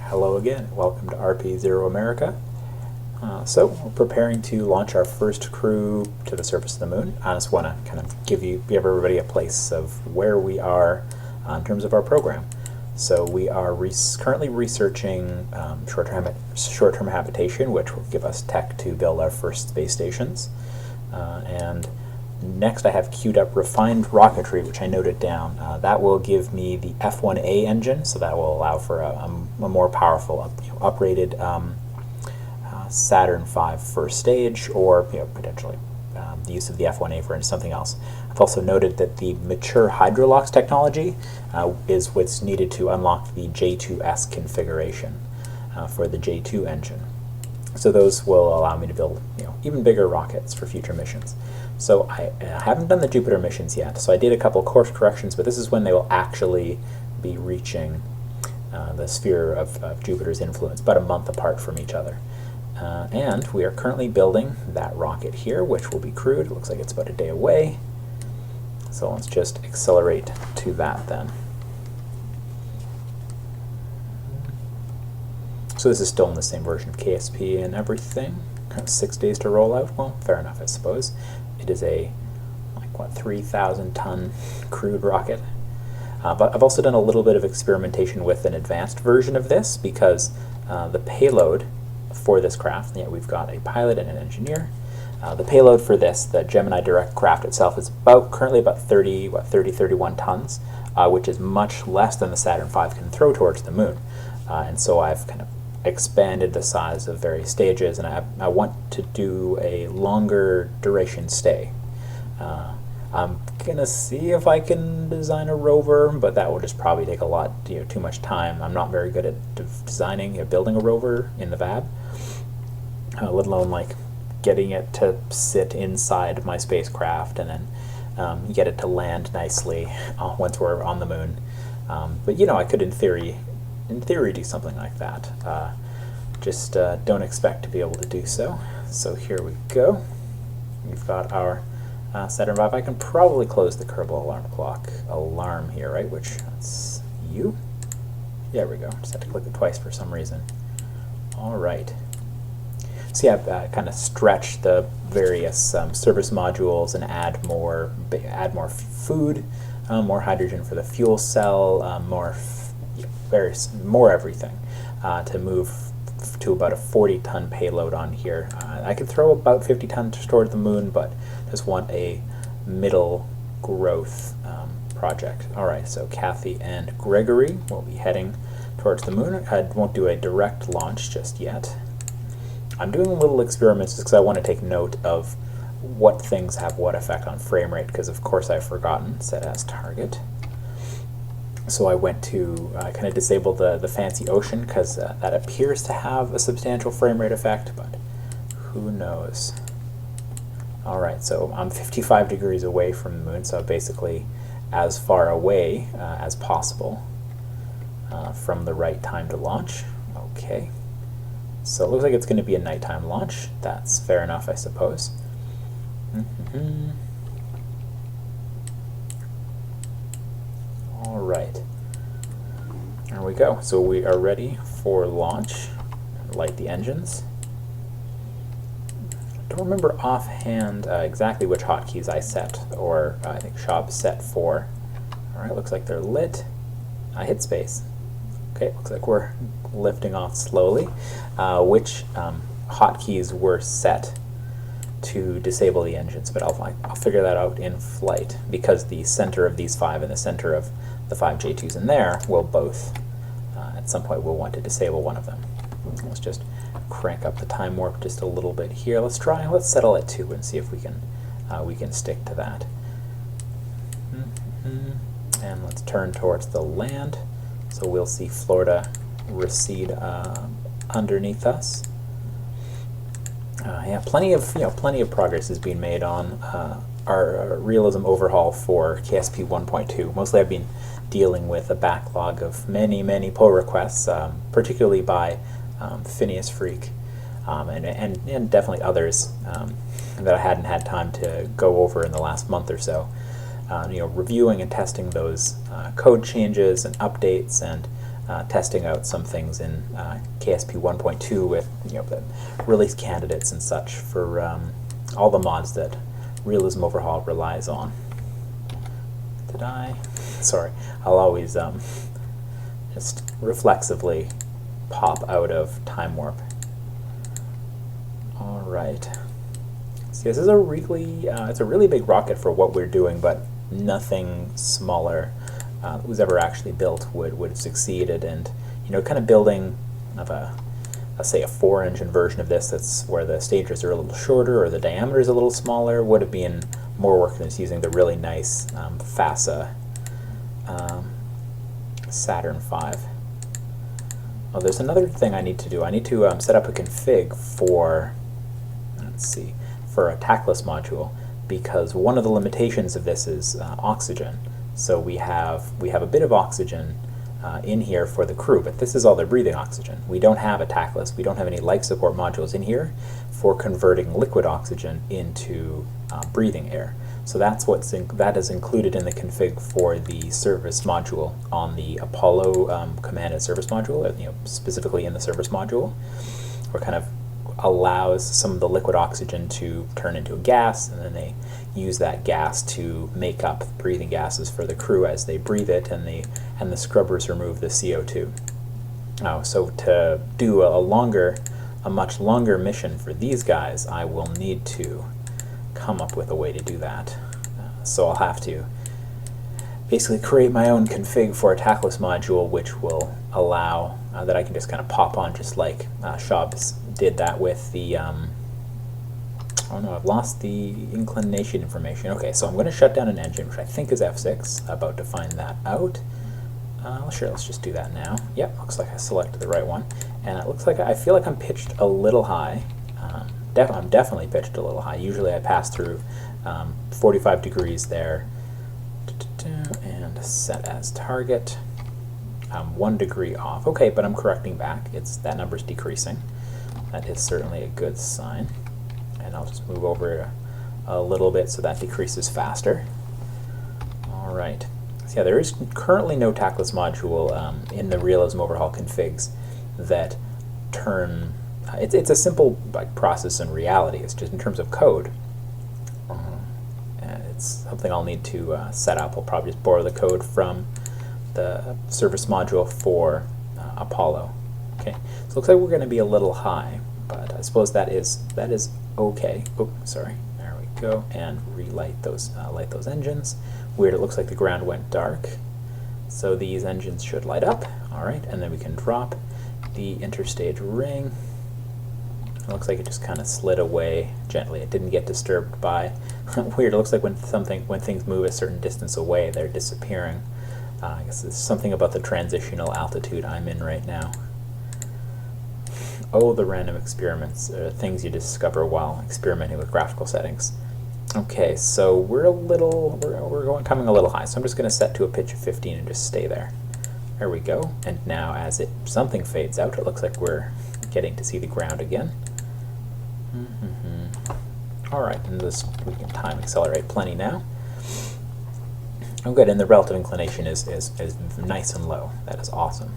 Hello again. Welcome to RP-0 America. So we're preparing to launch our first crew to the surface of the moon. I just want to kind of give everybody a place of where we are in terms of our program. So we are currently researching short-term habitation, which will give us tech to build our first space stations. And next I have queued up refined rocketry, which I noted down. That will give me the F1A engine, so that will allow for a more powerful, uprated Saturn V first stage, or potentially the use of the F1A for something else. I've also noted that the mature hydrolox technology is what's needed to unlock the J2S configuration for the J2 engine. So those will allow me to build even bigger rockets for future missions. So I haven't done the Jupiter missions yet, so I did a couple course corrections, but this is when they will actually be reaching the sphere of Jupiter's influence, about a month apart from each other. And we are currently building that rocket here, which will be crewed. It looks like it's about a day away. So let's just accelerate to that then. So this is still in the same version of KSP and everything. Kind of 6 days to roll out. Well, fair enough, I suppose. It is a 3,000-ton crewed rocket. But I've also done a little bit of experimentation with an advanced version of this, because the payload for this craft, we've got a pilot and an engineer. The payload for this, the Gemini Direct craft itself, is currently about 31 tons, which is much less than the Saturn V can throw towards the moon. And so I've kind of expanded the size of various stages, and I want to do a longer duration stay. I'm gonna see if I can design a rover, but that will just probably take a lot, too much time. I'm not very good at building a rover in the VAB, let alone getting it to sit inside my spacecraft and then get it to land nicely once we're on the moon. But I could, in theory, do something like that. Just don't expect to be able to do so. So here we go. We've got our Saturn V. I can probably close the Kerbal alarm clock alarm here, right? Which, that's you? There we go. Just had to click it twice for some reason. All right. So yeah, I've kind of stretched the various service modules and add more food, more hydrogen for the fuel cell, more everything to move to about a 40-ton payload on here. I could throw about 50 tons toward the moon, but just want a middle growth project. All right, so Kathy and Gregory will be heading towards the moon. I won't do a direct launch just yet. I'm doing little experiments just because I want to take note of what things have what effect on frame rate, because of course I've forgotten set as target. So I went to kind of disable the fancy ocean, because that appears to have a substantial frame rate effect, but who knows. All right, so I'm 55 degrees away from the moon, so basically as far away as possible from the right time to launch. Okay, so it looks like it's going to be a nighttime launch. That's fair enough, I suppose. All right, there we go. So we are ready for launch. Light the engines. I don't remember offhand exactly which hotkeys I set, or I think Shab set for. All right, looks like they're lit. I hit space. Okay, looks like we're lifting off slowly. Which hotkeys were set to disable the engines, but I'll figure that out in flight, because the center of these 5 and the center of the 5 J2s in there will both, at some point, we'll want to disable one of them. Let's just crank up the time warp just a little bit here. Let's settle at 2 and see if we can stick to that. And let's turn towards the land, so we'll see Florida recede underneath us. Yeah, plenty of progress is being made on our realism overhaul for KSP 1.2. Mostly I've been dealing with a backlog of many pull requests, particularly by Phineas Freak, and definitely others that I hadn't had time to go over in the last month or so. Reviewing and testing those code changes and updates, and testing out some things in KSP 1.2 with the release candidates and such for all the mods that Realism Overhaul relies on. Did I? Sorry, I'll always just reflexively pop out of time warp. All right. See, this is a really it's a really big rocket for what we're doing, but nothing smaller that was ever actually built would have succeeded. And kind of building of let's say a 4-engine version of this, that's where the stages are a little shorter or the diameter is a little smaller, would have been more work than just using the really nice FASA Saturn V. Oh, there's another thing I need to do. I need to set up a config for, let's see, for a tackless module, because one of the limitations of this is oxygen. So we have a bit of oxygen in here for the crew, but this is all their breathing oxygen. We don't have a tackless. We don't have any life support modules in here for converting liquid oxygen into breathing air. So that is included in the config for the service module on the Apollo command and service module, specifically in the service module, where kind of allows some of the liquid oxygen to turn into a gas, and then they use that gas to make up breathing gases for the crew as they breathe it, and the scrubbers remove the CO2. So to do a much longer mission for these guys, I will need to come up with a way to do that. So I'll have to basically create my own config for a tackless module, which will allow that I can just kind of pop on, just like Shabs did that with the oh no, I've lost the inclination information. Okay, so I'm going to shut down an engine, which I think is F6. About to find that out. Sure, let's just do that now. Yep, looks like I selected the right one. And it looks like I feel like I'm pitched a little high. I'm definitely pitched a little high. Usually I pass through 45 degrees there. And set as target. 1 degree off. Okay, but I'm correcting back. That number's decreasing. That is certainly a good sign. And I'll just move over a little bit so that decreases faster. All right. So yeah, there is currently no tackless module in the Realism Overhaul configs that turn. It's a simple process in reality. It's just in terms of code. It's something I'll need to set up. I'll probably just borrow the code from the service module for Apollo. Okay, so it looks like we're going to be a little high, but I suppose that is okay. Oh, sorry. There we go. And relight those light those engines. Weird. It looks like the ground went dark, so these engines should light up. All right, and then we can drop the interstage ring. It looks like it just kind of slid away gently. It didn't get disturbed by. Weird. It looks like when things move a certain distance away, they're disappearing. I guess there's something about the transitional altitude I'm in right now. Oh, the random experiments, things you discover while experimenting with graphical settings. Okay, so we're coming a little high, so I'm just going to set to a pitch of 15 and just stay there. There we go. And now as something fades out, it looks like we're getting to see the ground again. All right, and we can time accelerate plenty now. Oh, good, and the relative inclination is nice and low. That is awesome.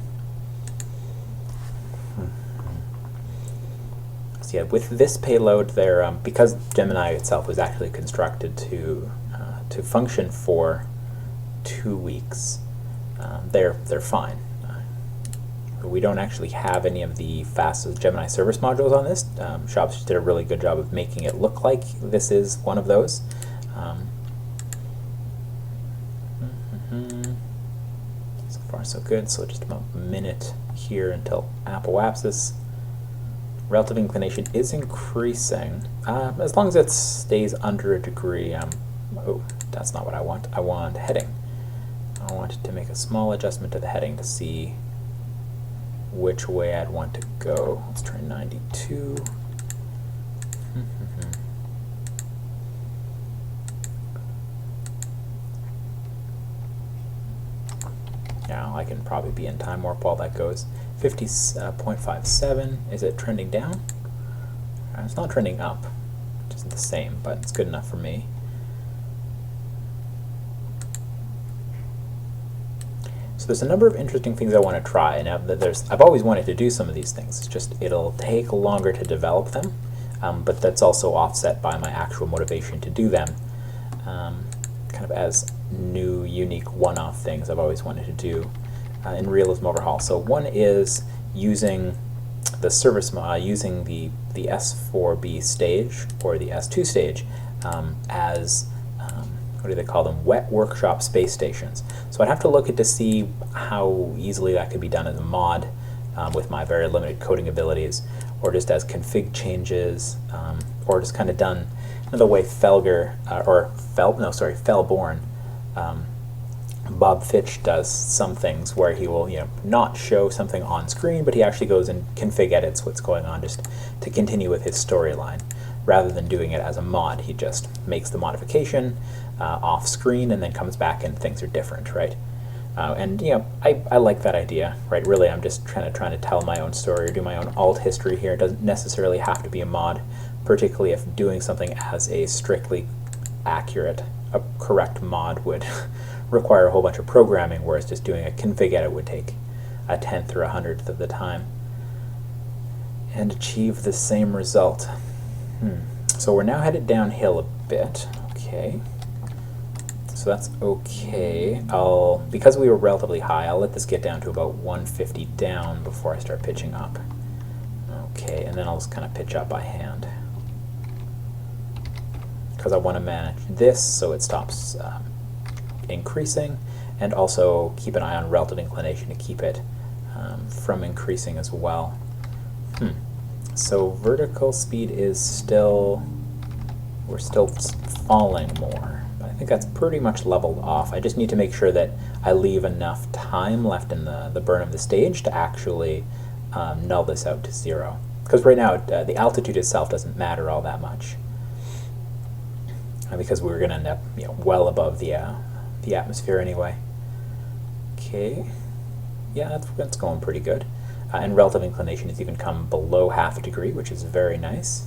So yeah, with this payload, there because Gemini itself was actually constructed to function for 2 weeks, they're fine. We don't actually have any of the fastest Gemini service modules on this. Shops did a really good job of making it look like this is one of those. So far so good, so just about a minute here until apoapsis. Relative inclination is increasing, as long as it stays under a degree. Oh, that's not what I want. I want heading. I wanted to make a small adjustment to the heading to see which way I'd want to go. Let's try 92. Now I can probably be in time warp while that goes. 50.57. Is it trending down? It's not trending up. It isn't the same, but it's good enough for me. So there's a number of interesting things I want to try, and I've always wanted to do some of these things. It's just it'll take longer to develop them, but that's also offset by my actual motivation to do them, kind of as new, unique, one-off things I've always wanted to do in Realism Overhaul. So one is using the service using the S4B stage or the S2 stage as what do they call them? Wet workshop space stations. So I'd have to look at to see how easily that could be done as a mod with my very limited coding abilities, or just as config changes, or just kind of done the way Felborn, Bob Fitch does some things where he will, not show something on screen, but he actually goes and config edits what's going on just to continue with his storyline. Rather than doing it as a mod, he just makes the modification off screen and then comes back and things are different, right? And I like that idea, right? Really, I'm just trying to tell my own story or do my own alt history here. It doesn't necessarily have to be a mod, particularly if doing something as a strictly accurate, a correct mod would require a whole bunch of programming, whereas just doing a config edit would take a 1/10 or 100th of the time and achieve the same result. So we're now headed downhill a bit. Okay. So that's okay. Because we were relatively high, I'll let this get down to about 150 down before I start pitching up. Okay, and then I'll just kind of pitch up by hand, because I want to manage this so it stops increasing, and also keep an eye on relative inclination to keep it from increasing as well. So vertical speed is we're still falling more. But I think that's pretty much leveled off. I just need to make sure that I leave enough time left in the burn of the stage to actually null this out to 0. Because right now the altitude itself doesn't matter all that much, because we're going to end up well above the atmosphere anyway. Okay, yeah, that's going pretty good. And relative inclination has even come below ½ a degree, which is very nice.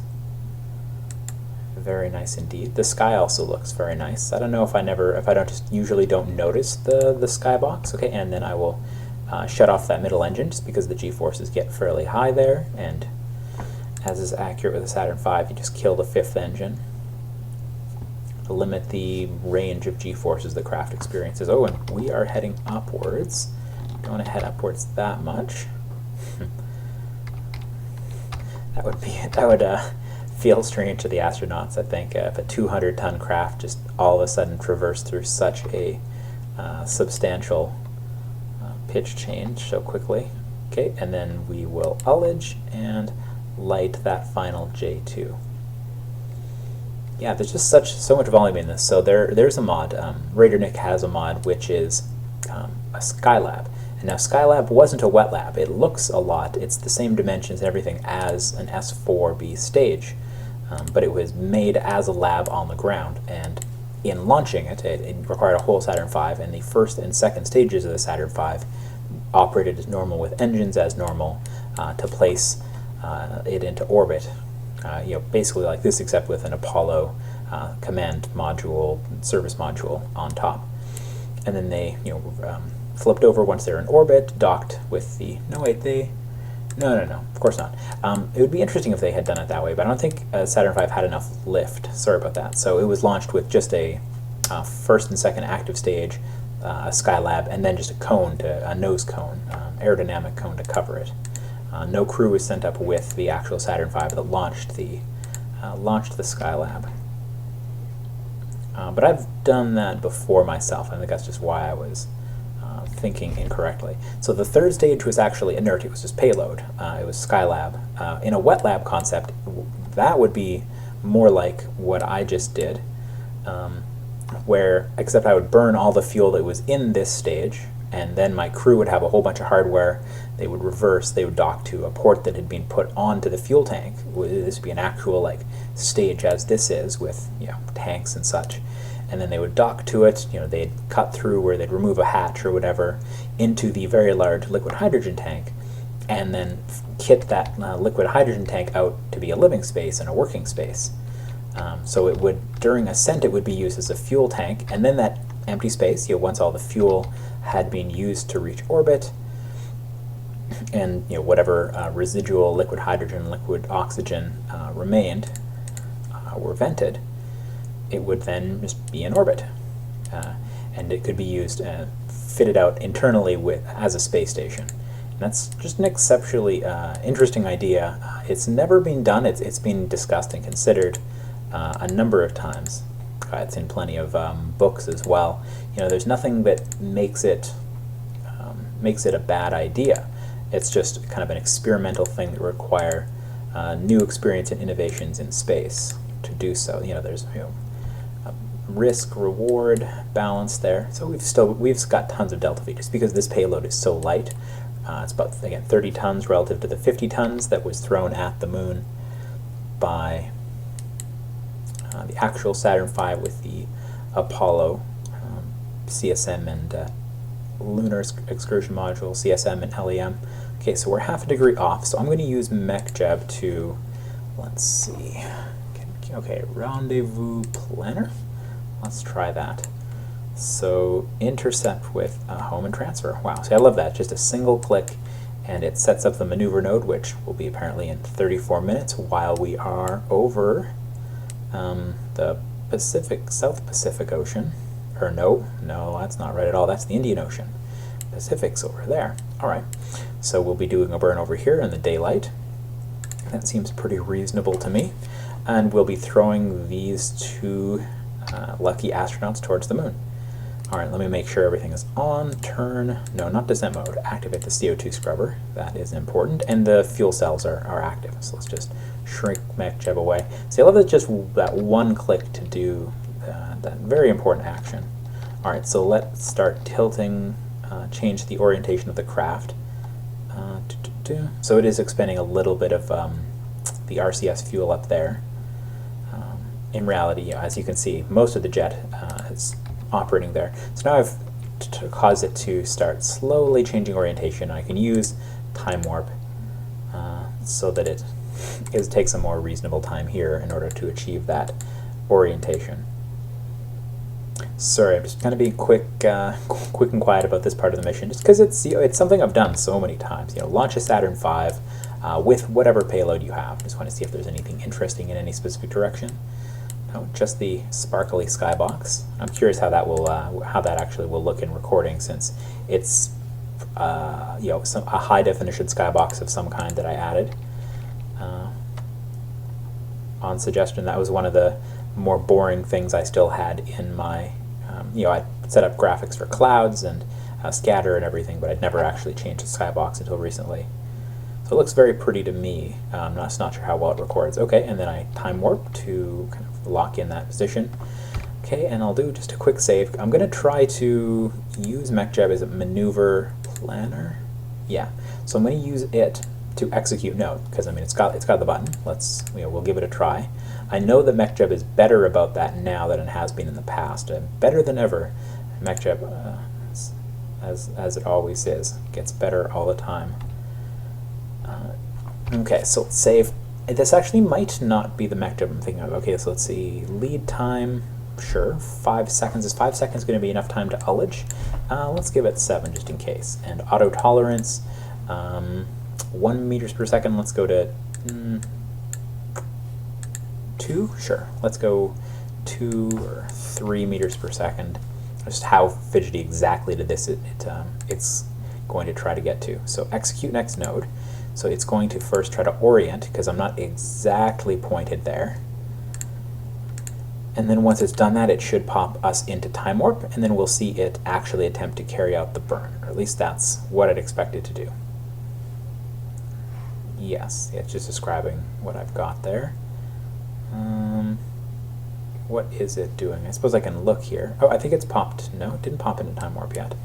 Very nice indeed. The sky also looks very nice. I don't know if I usually don't notice the skybox. Okay, and then I will shut off that middle engine just because the G-forces get fairly high there, and as is accurate with the Saturn V, you just kill the 5th engine to limit the range of G-forces the craft experiences. Oh, and we are heading upwards. Don't want to head upwards that much. That would feel strange to the astronauts, I think, if a 200-ton craft just all of a sudden traversed through such a substantial pitch change so quickly. Okay, and then we will ullage and light that final J2. Yeah, there's just so much volume in this. So there's a mod. Raider Nick has a mod which is a Skylab. And now Skylab wasn't a wet lab. It looks a lot. It's the same dimensions and everything as an S4B stage, but it was made as a lab on the ground. And in launching it, it required a whole Saturn V, and the first and second stages of the Saturn V operated as normal with engines as normal to place it into orbit. Basically like this, except with an Apollo command module, service module on top. And then they, flipped over once they're in orbit, docked with the, no, of course not. It would be interesting if they had done it that way, but I don't think Saturn V had enough lift. Sorry about that. So it was launched with just a first and second active stage, a Skylab, and then just a nose cone, aerodynamic cone to cover it. No crew was sent up with the actual Saturn V that launched the Skylab. But I've done that before myself. I think that's just why I was thinking incorrectly. So the third stage was actually inert. It was just payload. It was Skylab. In a wet lab concept, that would be more like what I just did, except I would burn all the fuel that was in this stage, and then my crew would have a whole bunch of hardware. They would reverse. They would dock to a port that had been put onto the fuel tank. This would be an actual stage as this is with tanks and such. And then they would dock to it, they'd cut through where they'd remove a hatch or whatever into the very large liquid hydrogen tank, and then kit that liquid hydrogen tank out to be a living space and a working space. So it would, during ascent, it would be used as a fuel tank, and then that empty space, once all the fuel had been used to reach orbit, and whatever residual liquid hydrogen, liquid oxygen remained were vented, it would then just be in orbit, and it could be used fitted out internally as a space station. And that's just an exceptionally interesting idea. It's never been done. It's been discussed and considered a number of times. It's in plenty of books as well. There's nothing that makes it a bad idea. It's just kind of an experimental thing that require new experience and innovations in space to do so. There's a risk-reward balance there. So we've got tons of delta V just because this payload is so light. It's about, again, 30 tons relative to the 50 tons that was thrown at the moon by the actual Saturn V with the Apollo CSM and Lunar Excursion Module, CSM and LEM. Okay, so we're half a degree off, so I'm going to use MechJeb to, let's see, okay, rendezvous planner. Let's try that. So intercept with home and transfer. Wow, see, I love that. Just a single click, and it sets up the maneuver node, which will be apparently in 34 minutes while we are over the South Pacific Ocean. Or no, that's not right at all. That's the Indian Ocean. Pacific's over there. All right, so we'll be doing a burn over here in the daylight. That seems pretty reasonable to me. And we'll be throwing these two lucky astronauts towards the moon. All right, let me make sure everything is on. Turn, no, not descent mode. Activate the CO2 scrubber. That is important. And the fuel cells are active. So let's just shrink MechJeb away. See, I love that just that one click to do that very important action. All right, so let's start tilting, change the orientation of the craft. So it is expending a little bit of the RCS fuel up there. In reality, as you can see, most of the jet is operating there. So now I've caused it to start slowly changing orientation. I can use time warp so that it takes a more reasonable time here in order to achieve that orientation. Sorry, I'm just going to be quick and quiet about this part of the mission, just because it's something I've done so many times. Launch a Saturn V with whatever payload you have. Just want to see if there's anything interesting in any specific direction. No, just the sparkly skybox. I'm curious how that actually will look in recording, since it's a high definition skybox of some kind that I added on suggestion. That was one of the more boring things I still had in my I set up graphics for clouds and scatter and everything, but I'd never actually changed the skybox until recently. So it looks very pretty to me. I'm not sure how well it records. Okay, and then I time warp to kind of lock in that position. Okay, and I'll do just a quick save. I'm going to try to use MechJeb as a maneuver planner. Yeah, so I'm going to use it to execute node, because I mean it's got the button. We'll give it a try. I know that MechJeb is better about that now than it has been in the past. Better than ever. MechJeb, as it always is, gets better all the time. Okay, so let's save. This actually might not be the MechJeb I'm thinking of. Okay, so let's see. Lead time, sure, 5 seconds. Is 5 seconds going to be enough time to ullage? Let's give it 7 just in case. And auto tolerance, 1 meters per second. Let's go to 2? Sure. Let's go 2 or 3 meters per second. Just how fidgety exactly to this it's going to try to get to. So execute next node. So it's going to first try to orient, because I'm not exactly pointed there. And then once it's done that, it should pop us into time warp, and then we'll see it actually attempt to carry out the burn. Or at least that's what I'd expect it to do. Yes, it's just describing what I've got there. What is it doing? I suppose I can look here. Oh, I think it's popped. No, it didn't pop into time warp yet.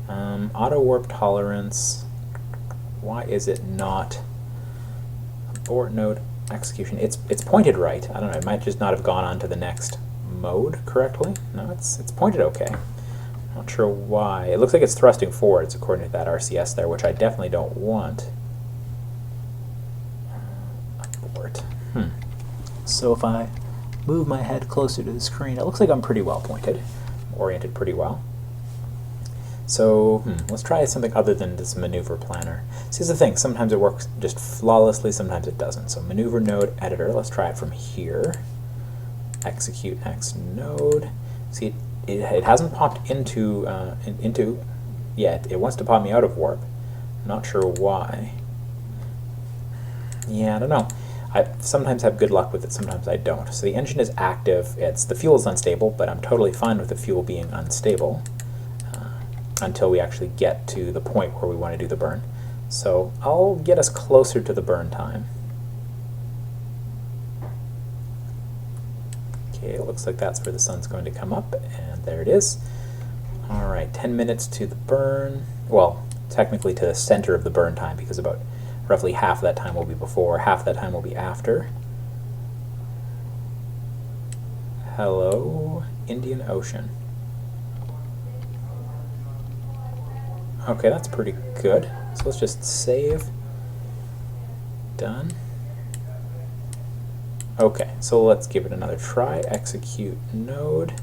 Auto warp tolerance. Why is it not abort node execution? It's pointed right. I don't know. It might just not have gone on to the next mode correctly. No, it's pointed okay. Not sure why. It looks like it's thrusting forwards according to that RCS there, which I definitely don't want. Abort. So if I move my head closer to the screen, it looks like I'm pretty well pointed. oriented pretty well. So let's try something other than this maneuver planner. See, here's the thing, sometimes it works just flawlessly, sometimes it doesn't. So maneuver node editor, let's try it from here. Execute next node. See, it hasn't popped into yet. It wants to pop me out of warp. Not sure why. Yeah, I don't know. I sometimes have good luck with it, sometimes I don't. So the engine is active. The fuel is unstable, but I'm totally fine with the fuel being unstable until we actually get to the point where we want to do the burn. So I'll get us closer to the burn time. Okay, it looks like that's where the sun's going to come up, and there it is. All right, 10 minutes to the burn. Well, technically to the center of the burn time, because about roughly half of that time will be before, half of that time will be after. Hello, Indian Ocean. Okay, that's pretty good. So let's just save. Done. Okay, so let's give it another try. Execute node.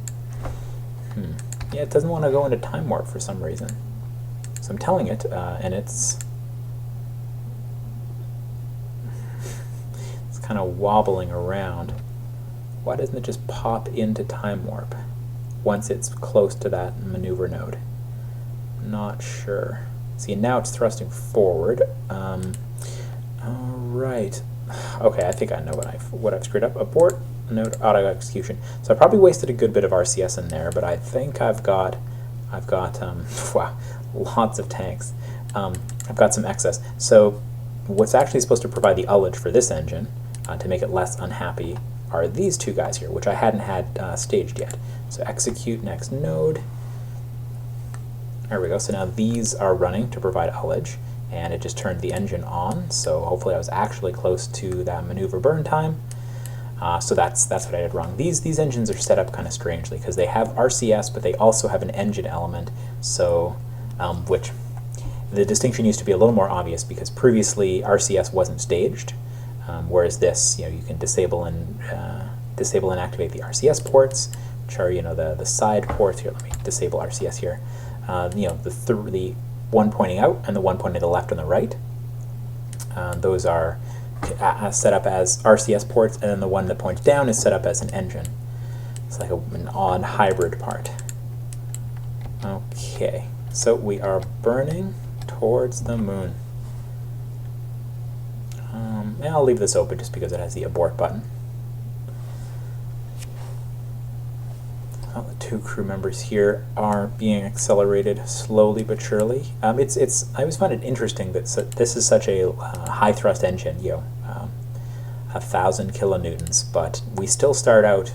Yeah, it doesn't want to go into time warp for some reason. So I'm telling it, and it's kind of wobbling around. Why doesn't it just pop into time warp once it's close to that maneuver node? Not sure. See, now it's thrusting forward. All right. Okay, I think I know what I've screwed up. Abort node auto execution. So I probably wasted a good bit of RCS in there, but I think I've got wow, lots of tanks. I've got some excess. So what's actually supposed to provide the ullage for this engine to make it less unhappy are these two guys here, which I hadn't had staged yet. So execute next node. There we go. So now these are running to provide ullage, and it just turned the engine on. So hopefully I was actually close to that maneuver burn time. So that's what I did wrong. These engines are set up kind of strangely because they have RCS, but they also have an engine element. So which the distinction used to be a little more obvious because previously RCS wasn't staged, whereas this, you can disable and activate the RCS ports, which are the side ports. Here, let me disable RCS here. The one pointing out and the one pointing to the left and the right. Those are set up as RCS ports, and then the one that points down is set up as an engine. It's like an odd hybrid part. Okay, so we are burning towards the moon. And I'll leave this open just because it has the abort button. Well, the two crew members here are being accelerated slowly but surely. I always find it interesting that this is such a high thrust engine, 1,000 kilonewtons, but we still start out,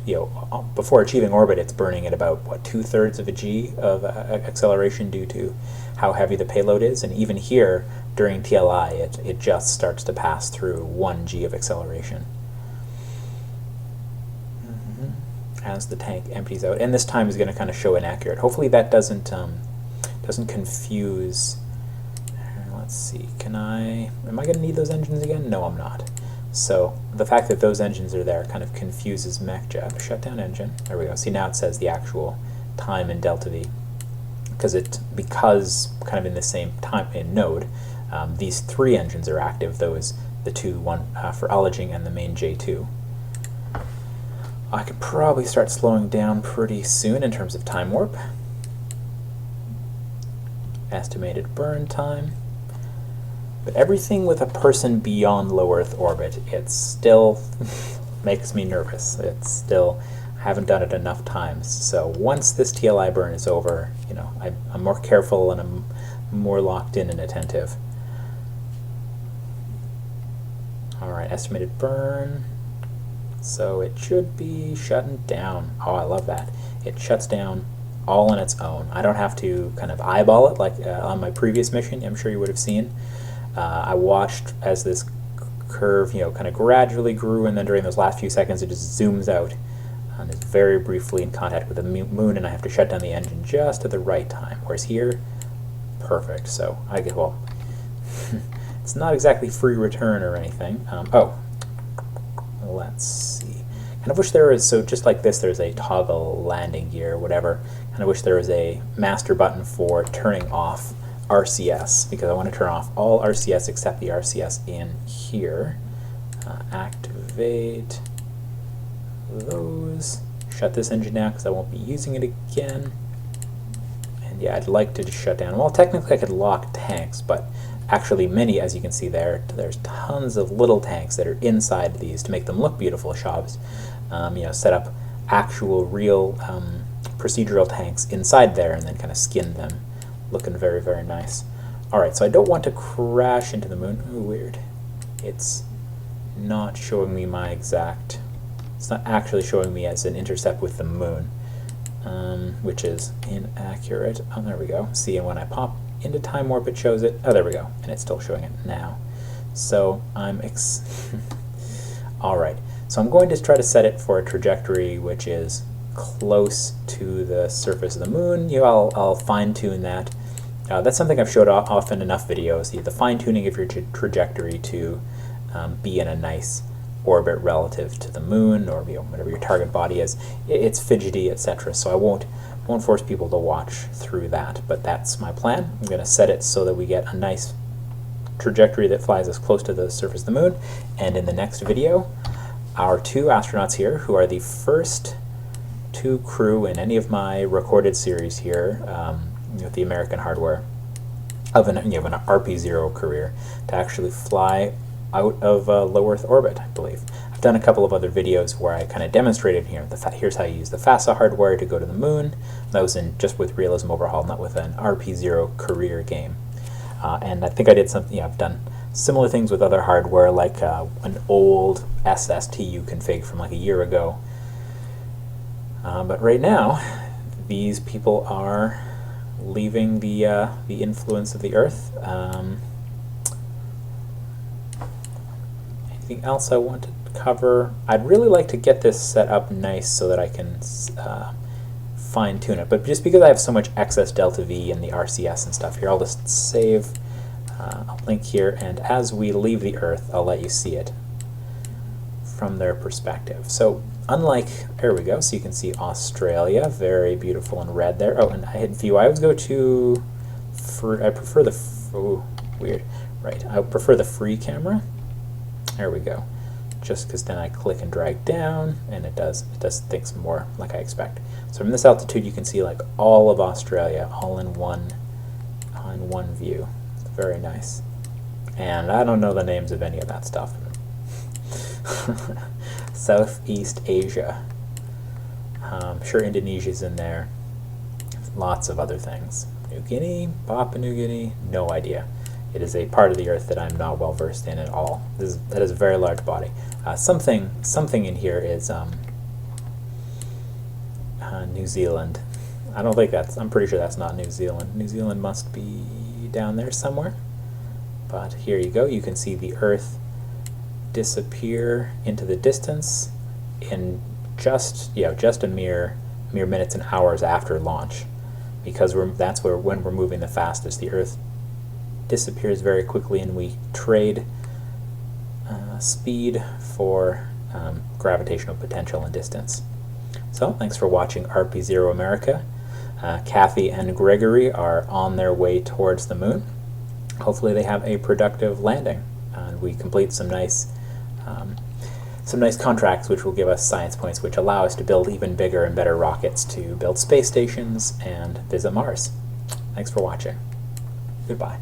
before achieving orbit, it's burning at about, what, 2/3 of a G of acceleration due to how heavy the payload is, and even here, during TLI, it just starts to pass through 1 G of acceleration. As the tank empties out, and this time is going to kind of show inaccurate. Hopefully that doesn't confuse. Let's see, am I going to need those engines again? No, I'm not. So the fact that those engines are there kind of confuses MechJet. Shut down engine. There we go. See, now it says the actual time in delta V, because kind of in the same time in node, these 3 engines are active. The two, one for ullaging and the main J2. I could probably start slowing down pretty soon in terms of time warp. Estimated burn time. But everything with a person beyond low Earth orbit, it still makes me nervous. I haven't done it enough times. So once this TLI burn is over, I'm more careful and I'm more locked in and attentive. All right, estimated burn. So it should be shutting down. Oh, I love that. It shuts down all on its own. I don't have to kind of eyeball it like on my previous mission. I'm sure you would have seen. I watched as this curve, kind of gradually grew, and then during those last few seconds, it just zooms out and is very briefly in contact with the moon, and I have to shut down the engine just at the right time. Whereas here, perfect. So I get, well, it's not exactly free return or anything. Let's see. Kind of wish there was, so just like this, there's a toggle landing gear, whatever. And I wish there was a master button for turning off RCS, because I want to turn off all RCS except the RCS in here. Activate those. Shut this engine down because I won't be using it again. And yeah, I'd like to just shut down. Well, technically I could lock tanks, but actually many, as you can see there's tons of little tanks that are inside these to make them look beautiful. Shops, set up actual real procedural tanks inside there and then kind of skin them, looking very, very nice. Alright, so I don't want to crash into the moon. Ooh, weird. It's not showing me my exact, it's not actually showing me as an intercept with the moon, which is inaccurate. Oh, there we go. See, and when I pop into time warp it shows it. Oh, there we go. And it's still showing it now. So I'm alright, so I'm going to try to set it for a trajectory which is close to the surface of the moon. I'll fine-tune that. That's something I've showed off in enough videos, the fine-tuning of your trajectory to be in a nice orbit relative to the moon, or whatever your target body is. It's fidgety, etc. So I won't force people to watch through that, but that's my plan. I'm going to set it so that we get a nice trajectory that flies us close to the surface of the moon. And in the next video, our two astronauts here, who are the first two crew in any of my recorded series here with the American hardware of an RP-0 career, to actually fly out of low Earth orbit, I believe. I've done a couple of other videos where I kind of demonstrated here. Here's how you use the FASA hardware to go to the moon. That was just with Realism Overhaul, not with an RP-0 career game. And I think I did something. I've done similar things with other hardware, like an old SSTU config from like a year ago. But right now, these people are leaving the influence of the Earth. Anything else I want to cover? I'd really like to get this set up nice so that I can fine-tune it, but just because I have so much excess delta V in the RCS and stuff here, I'll just save a link here, and as we leave the Earth, I'll let you see it from their perspective. So unlike, there we go, so you can see Australia, very beautiful in red there. Oh, and I hit view. I always go to, I prefer the, oh, weird, right, I prefer the free camera. There we go. Just because then I click and drag down, and it does things more like I expect. So from this altitude, you can see like all of Australia, all in one view. It's very nice. And I don't know the names of any of that stuff. Southeast Asia. I'm sure Indonesia's in there. Lots of other things. New Guinea, Papua New Guinea, no idea. It is a part of the Earth that I'm not well versed in at all. That is a very large body. Something in here is New Zealand. I don't think that's, I'm pretty sure that's not New Zealand. New Zealand must be down there somewhere. But here you go. You can see the Earth disappear into the distance in just a mere minutes and hours after launch, because that's when we're moving the fastest. The Earth disappears very quickly, and we trade speed for gravitational potential and distance. So thanks for watching RP-0 America. Kathy and Gregory are on their way towards the moon. Hopefully they have a productive landing, and we complete some nice contracts which will give us science points, which allow us to build even bigger and better rockets to build space stations and visit Mars. Thanks for watching. Goodbye.